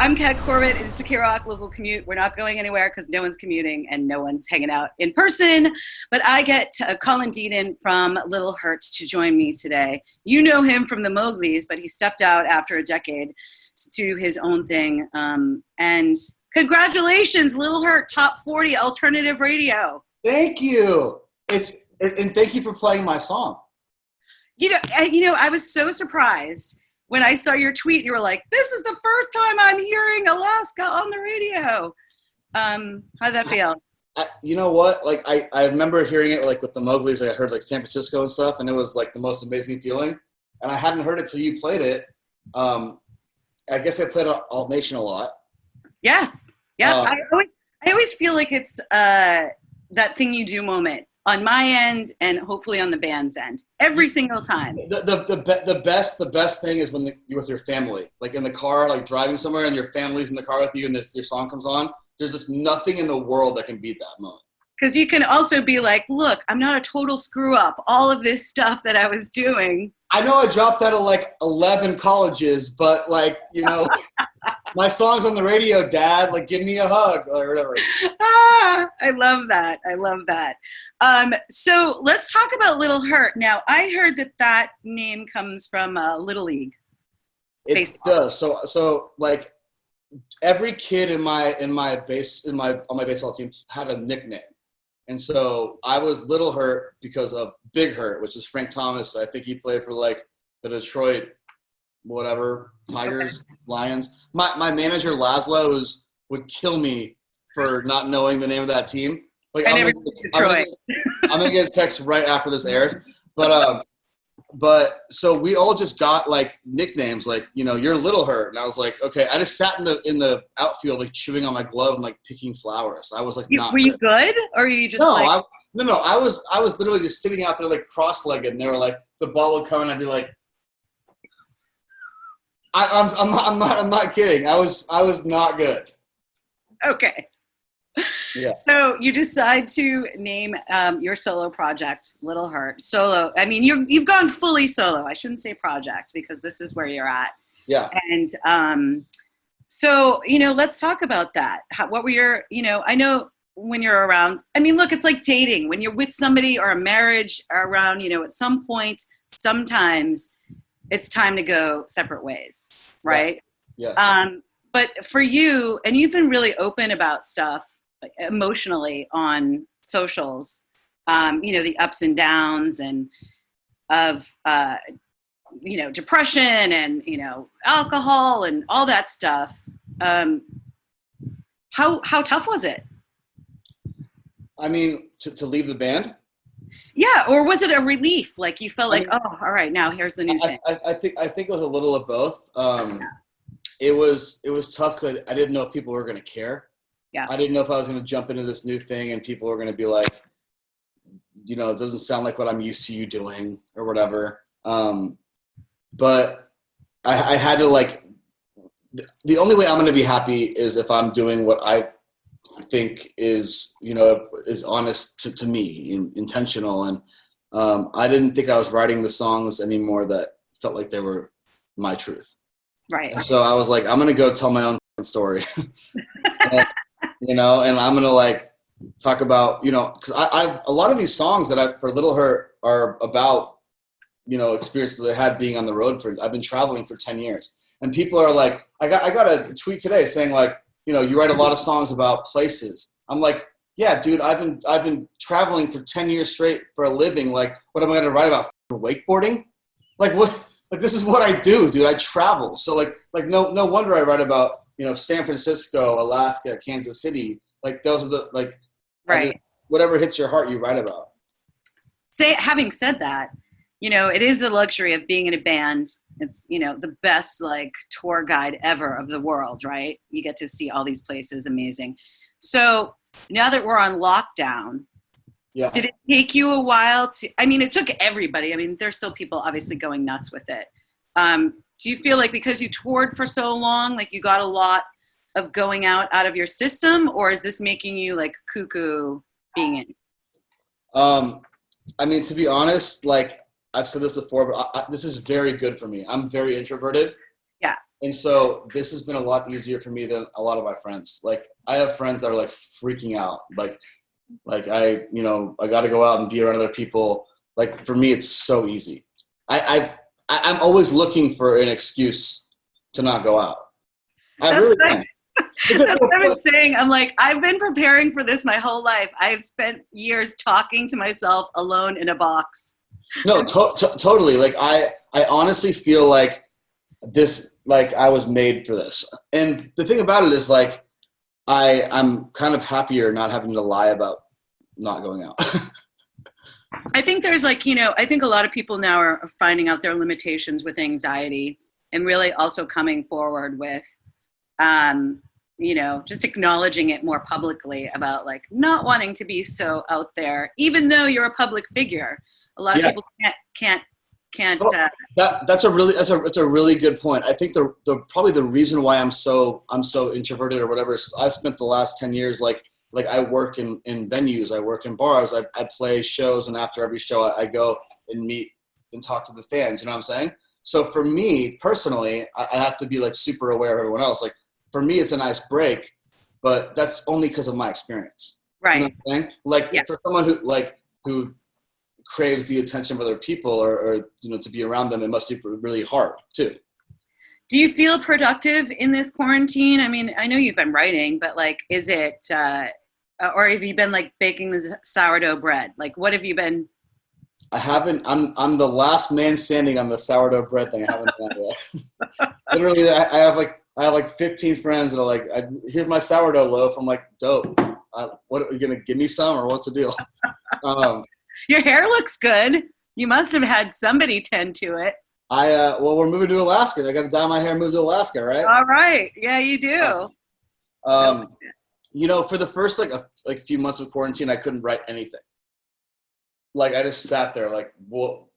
I'm Kat Corbett. It's the KROQ local commute. We're not going anywhere because no one's commuting and no one's hanging out in person. But I get Colin Dieden from Little Hurts to join me today. You know him from the Mowglis, but he stepped out after a decade to do his own thing. And congratulations, Little Hurt, top 40 alternative radio. Thank you. And thank you for playing my song. I was so surprised when I saw your tweet. You were like, this is the first time I'm hearing Alaska on the radio. How'd that feel? You know what? Like, I remember hearing it like with the Mowglis. I heard like San Francisco and stuff, and it was like the most amazing feeling. And I hadn't heard it till you played it. I guess I played Alt Nation a lot. Yes. Yeah. I always feel like it's that thing you do moment on my end and hopefully on the band's end every single time. The best thing is when you're with your family, like in the car, like driving somewhere and your family's in the car with you and your song comes on. There's just nothing in the world that can beat that moment. Because you can also be like, look, I'm not a total screw up. All of this stuff that I was doing. I know I dropped out of like 11 colleges, but like, my song's on the radio, Dad, like give me a hug or whatever. I love that. I love that. So let's talk about Little Hurt. Now, I heard that name comes from Little League. It baseball. does. So like every kid on my baseball team had a nickname. And so I was Little Hurt because of Big Hurt, which is Frank Thomas. I think he played for like the Detroit, whatever, Tigers, Lions. My manager Laszlo would kill me for not knowing the name of that team. Like I'm gonna get a text right after this airs. But so we all just got like nicknames, like you're Little Hurt, and I was like, okay. I just sat in the outfield like chewing on my glove and like picking flowers. I was like, were you good, or are you just no? I was literally just sitting out there like cross-legged, and they were like, the ball would come, and I'd be like, I'm not kidding. I was not good. Okay. Yeah. So you decide to name your solo project Little Hurt. Solo. I mean, you've gone fully solo. I shouldn't say project because this is where you're at. Yeah. And so let's talk about that. What were your I know when you're around. I mean, look, it's like dating. When you're with somebody or a marriage around, at some point, sometimes it's time to go separate ways, right? Yeah. But for you, and you've been really open about stuff emotionally on socials, the ups and downs and of depression and alcohol and all that stuff. How tough was it? I mean, to leave the band? Yeah, or was it a relief? Like you felt like, oh, all right, now here's the new thing. I think it was a little of both. It was tough because I didn't know if people were going to care. Yeah. I didn't know if I was going to jump into this new thing and people were going to be like, it doesn't sound like what I'm used to you doing or whatever. But I had to like, the only way I'm going to be happy is if I'm doing what I think is, is honest to me, intentional. And I didn't think I was writing the songs anymore that felt like they were my truth. Right. And so I was like, I'm going to go tell my own story. And I'm going to like talk about, because I've a lot of these songs that for Little Hurt are about, experiences that I had being on the road I've been traveling for 10 years. And people are like, I got a tweet today saying like, you write a lot of songs about places. I'm like, yeah, dude, I've been traveling for 10 years straight for a living. Like, what am I going to write about? Wakeboarding? Like what? Like, this is what I do, dude. I travel. So like no wonder I write about, San Francisco, Alaska, Kansas City. Like those are the, like, right. Whatever hits your heart, you write about. Having said that, it is the luxury of being in a band. It's, the best like tour guide ever of the world, right? You get to see all these places. Amazing. So now that we're on lockdown, yeah. Did it take you a while it took everybody. I mean, there's still people obviously going nuts with it. Do you feel like because you toured for so long, like you got a lot of going out of your system, or is this making you like cuckoo being in? To be honest, like I've said this before, but this is very good for me. I'm very introverted. Yeah. And so this has been a lot easier for me than a lot of my friends. Like I have friends that are like freaking out. Like I got to go out and be around other people. Like for me, it's so easy. I'm always looking for an excuse to not go out. I really am. That's what I've been saying. I'm like, I've been preparing for this my whole life. I've spent years talking to myself alone in a box. No, totally. Like I honestly feel like this, like I was made for this. And the thing about it is like, I'm kind of happier not having to lie about not going out. I think there's like, I think a lot of people now are finding out their limitations with anxiety and really also coming forward with, just acknowledging it more publicly about like not wanting to be so out there, even though you're a public figure. A lot of people can't. That's a really good point. I think the probably the reason why I'm so introverted or whatever is I spent the last 10 years like I work in venues, I work in bars, I play shows, and after every show I go and meet and talk to the fans. You know what I'm saying? So for me personally, I have to be like super aware of everyone else. Like for me, it's a nice break, but that's only because of my experience. Right. You know what I'm saying? Like for someone who craves the attention of other people or to be around them, it must be really hard too. Do you feel productive in this quarantine? I mean, I know you've been writing, but like, is it, or have you been like baking the sourdough bread? Like, what have you been? I haven't. I'm the last man standing on the sourdough bread thing. I haven't done it yet. Literally, I have like 15 friends that are like, here's my sourdough loaf. I'm like, dope. What are you gonna give me some or what's the deal? Your hair looks good. You must have had somebody tend to it. Well, we're moving to Alaska. I got to dye my hair and move to Alaska, right? All right. Yeah, you do. For the first like few months of quarantine, I couldn't write anything. Like I just sat there like, well,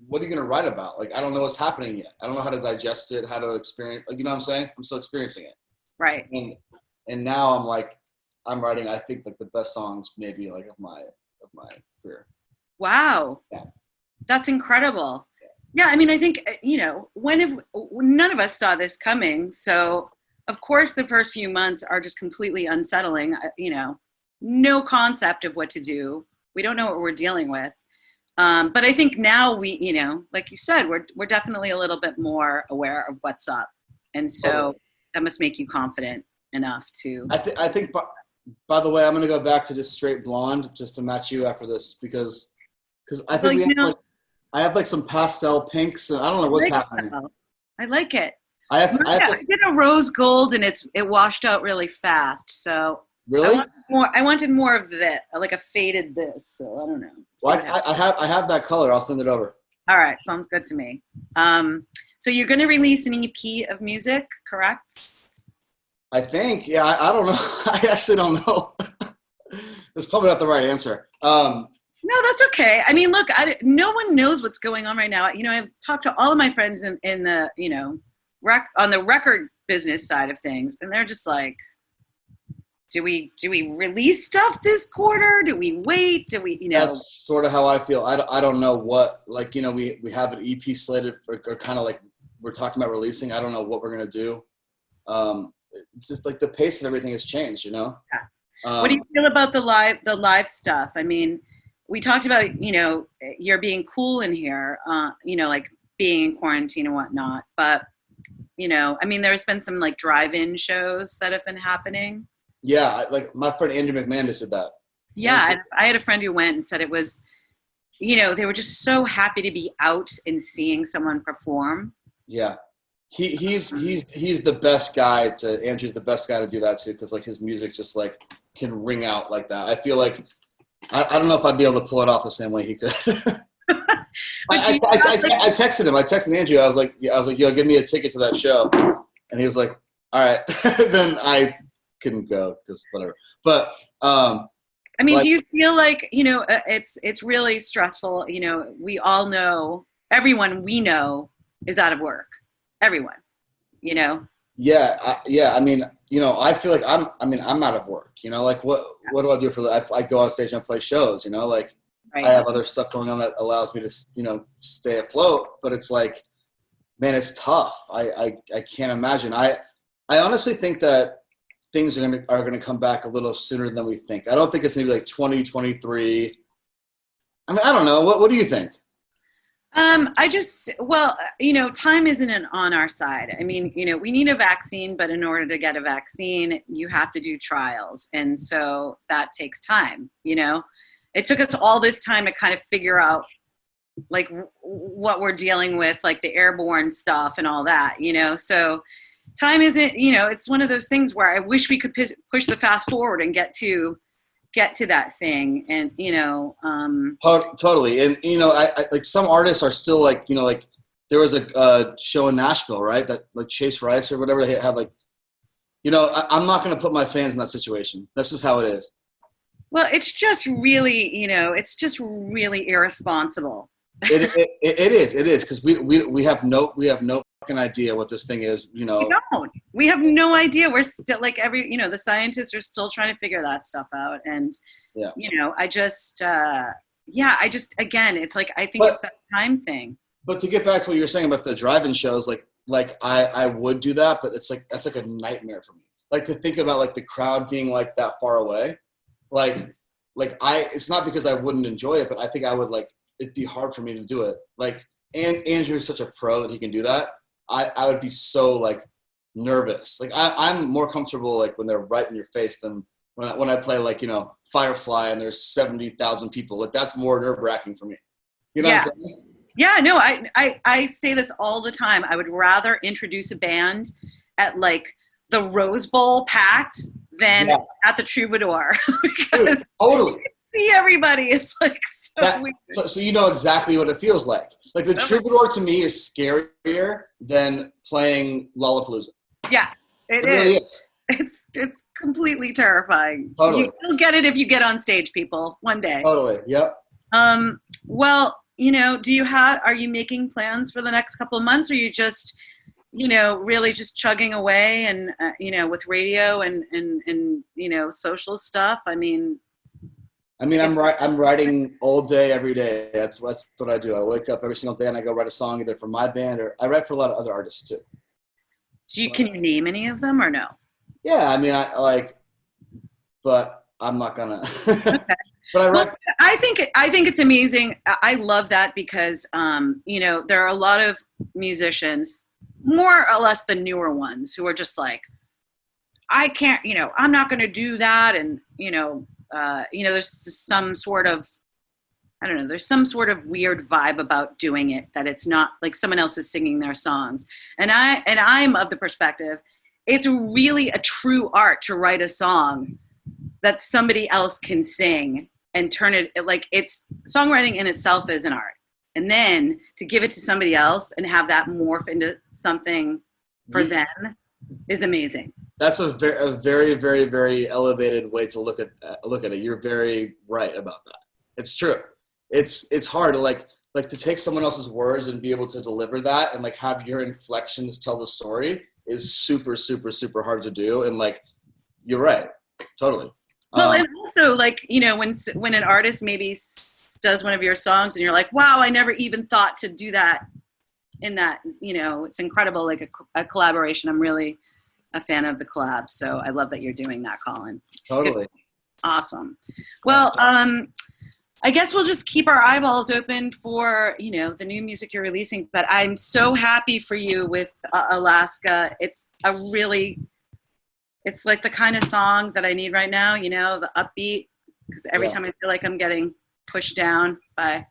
what are you going to write about? Like, I don't know what's happening yet. I don't know how to digest it, how to experience, like, you know what I'm saying? I'm still experiencing it. Right. And now I'm writing, I think like the best songs maybe like of my career. Wow. Yeah. That's incredible. Yeah. I mean, I think, none of us saw this coming. So of course the first few months are just completely unsettling, no concept of what to do. We don't know what we're dealing with. But I think now we, like you said, we're definitely a little bit more aware of what's up. And so that must make you confident enough to. I think, by the way, I'm going to go back to just straight blonde just to match you after this because I think I have like some pastel pinks and I don't know what's happening. I like it. I did a rose gold and it washed out really fast. So really, I wanted more of that, like a faded this. So I don't know. Well, I have that color. I'll send it over. All right, sounds good to me. So you're going to release an EP of music, correct? I think. Yeah, I don't know. I actually don't know. That's probably not the right answer. No, that's okay. I mean, look, no one knows what's going on right now. I've talked to all of my friends in the, on the record business side of things, and they're just like, do we release stuff this quarter? Do we wait? Do we, That's sort of how I feel. I don't know what, like, we have an EP slated for, or kind of like we're talking about releasing. I don't know what we're going to do. Just like the pace of everything has changed, Yeah. What do you feel about the live stuff? I mean, we talked about, you're being cool in here, like being in quarantine and whatnot. But, I mean, there's been some like drive-in shows that have been happening. Yeah. Like my friend Andrew McManus did that. Yeah. I had a friend who went and said it was, they were just so happy to be out and seeing someone perform. Yeah. He's the best guy Andrew's the best guy to do that too. Cause like his music just like can ring out like that. I feel like, I don't know if I'd be able to pull it off the same way he could. I texted him. I texted Andrew. I was like, yo, give me a ticket to that show. And he was like, all right. Then I couldn't go because whatever. But I mean, do you feel like, it's really stressful? We all know, everyone we know is out of work. Everyone, Yeah. I mean, I feel like I'm out of work, like what do I do I go on stage and I play shows, like right. I have other stuff going on that allows me to, stay afloat, but it's like Man, it's tough. I can't imagine. I honestly think that things are gonna come back a little sooner than we think. I don't think it's gonna be like 2023. I mean, I don't know. What do you think? Well, time isn't on our side. I mean, we need a vaccine, but in order to get a vaccine, you have to do trials. And so that takes time, It took us all this time to kind of figure out like what we're dealing with, like the airborne stuff and all that, So time isn't, it's one of those things where I wish we could push the fast forward and get to that thing. And, Totally. And, I like some artists are still like, like there was a show in Nashville, right? That like Chase Rice or whatever, they had like, I'm not going to put my fans in that situation. That's just how it is. Well, it's just really, irresponsible. It is. Cause we have no fucking idea what this thing is, We don't. We have no idea. We're still like the scientists are still trying to figure that stuff out. And, again, it's like, I think it's that time thing. But to get back to what you were saying about the drive-in shows, like I would do that, but it's like, that's like a nightmare for me. Like to think about like the crowd being like that far away. It's not because I wouldn't enjoy it, but I think I would it'd be hard for me to do it. Like, and Andrew's such a pro that he can do that. I would be so nervous. Like I'm more comfortable when they're right in your face than when I play Firefly and there's 70,000 people. Like that's more nerve-wracking for me. You know what I'm saying? Yeah, no, I say this all the time. I would rather introduce a band at the Rose Bowl packed than at the Troubadour. Because dude, totally. You see everybody. It's weird. So you know exactly what it feels like. Like the Troubadour to me is scarier than playing Lollapalooza. Yeah, it really is. It's completely terrifying. Totally. You'll get it if you get on stage, people, one day. Totally. Yep. Well, are you making plans for the next couple of months, or are you just, really just chugging away and, with radio and social stuff? I'm writing all day, every day. That's what I do. I wake up every single day and I go write a song either for my band or I write for a lot of other artists too. Can you name any of them or no? Yeah, but I'm not gonna. Okay. But I write. Well, I think it's amazing. I love that because there are a lot of musicians, more or less the newer ones, who are just like, I can't, I'm not going to do that, and there's some sort of, I don't know, there's some sort of weird vibe about doing it, that it's not like someone else is singing their songs. And I'm of the perspective, it's really a true art to write a song that somebody else can sing and turn it, it's songwriting in itself is an art. And then to give it to somebody else and have that morph into something for them is amazing. That's a very, very, very elevated way to look at it. You're very right about that. It's true. It's hard to to take someone else's words and be able to deliver that and have your inflections tell the story is super, super, super hard to do. And you're right. Totally. Well, and also when an artist maybe does one of your songs and you're like, wow, I never even thought to do that in that, it's incredible. A collaboration. I'm really a fan of the collab. So I love that you're doing that, Colin. Totally. Good. Awesome. Well, I guess we'll just keep our eyeballs open for, the new music you're releasing, but I'm so happy for you with Alaska. It's like the kind of song that I need right now, the upbeat, because every time I feel like I'm getting pushed down by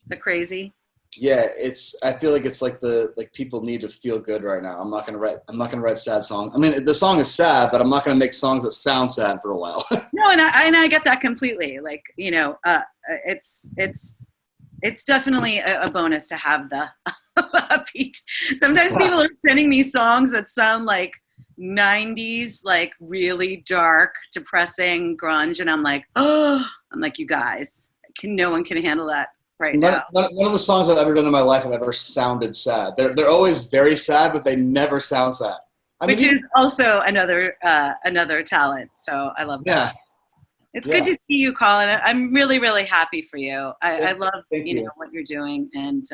the crazy. Yeah, I feel like it's people need to feel good right now. I'm not gonna write sad songs. I mean, the song is sad, but I'm not gonna make songs that sound sad for a while. No, and I get that completely. It's definitely a bonus to have the upbeat. Sometimes people are sending me songs that sound like 90s, really dark, depressing grunge, and I'm like, you guys, no one can handle that right now. None of the songs I've ever done in my life have ever sounded sad. They're always very sad, but they never sound sad. Which is also another talent. So I love that. Yeah. It's good to see you, Colin. I'm really, really happy for you. I love you. What you're doing, and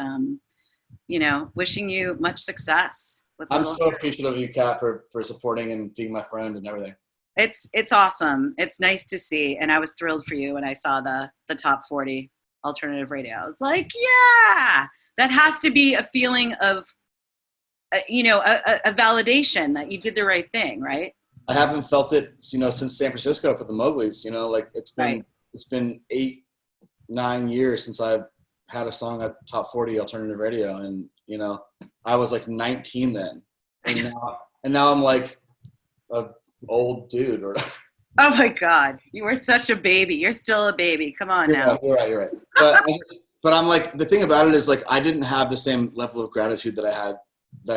you know, wishing you much success with I'm Little so Hurt. appreciative of you, Kat, for supporting and being my friend and everything. It's awesome. It's nice to see, and I was thrilled for you when I saw the top 40 alternative radio. I was like, yeah, that has to be a feeling of, you know, a validation that you did the right thing, right? I haven't felt it, you know, since San Francisco for the Mowglis. You know, like it's Right. been 8-9 years since I've had a song at top 40 alternative radio, and you know, I was like 19 then, and now I'm like a old dude or whatever. Oh my God, you were such a baby. You're still a baby. Come on now. You're right. But I'm like, the thing about it is like I didn't have the same level of gratitude that I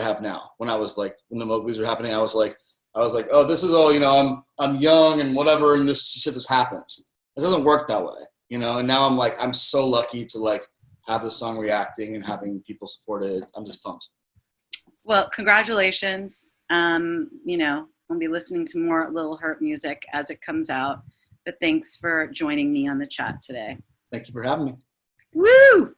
have now. When the Mowglis were happening, I was like, oh, this is all, you know, I'm young and whatever, and this shit just happens. It doesn't work that way, you know. And now I'm like, I'm so lucky to like have the song reacting and having people support it. I'm just pumped. Well, congratulations. You know, I'll be listening to more Little Hurt music as it comes out. But thanks for joining me on the chat today. Thank you for having me. Woo!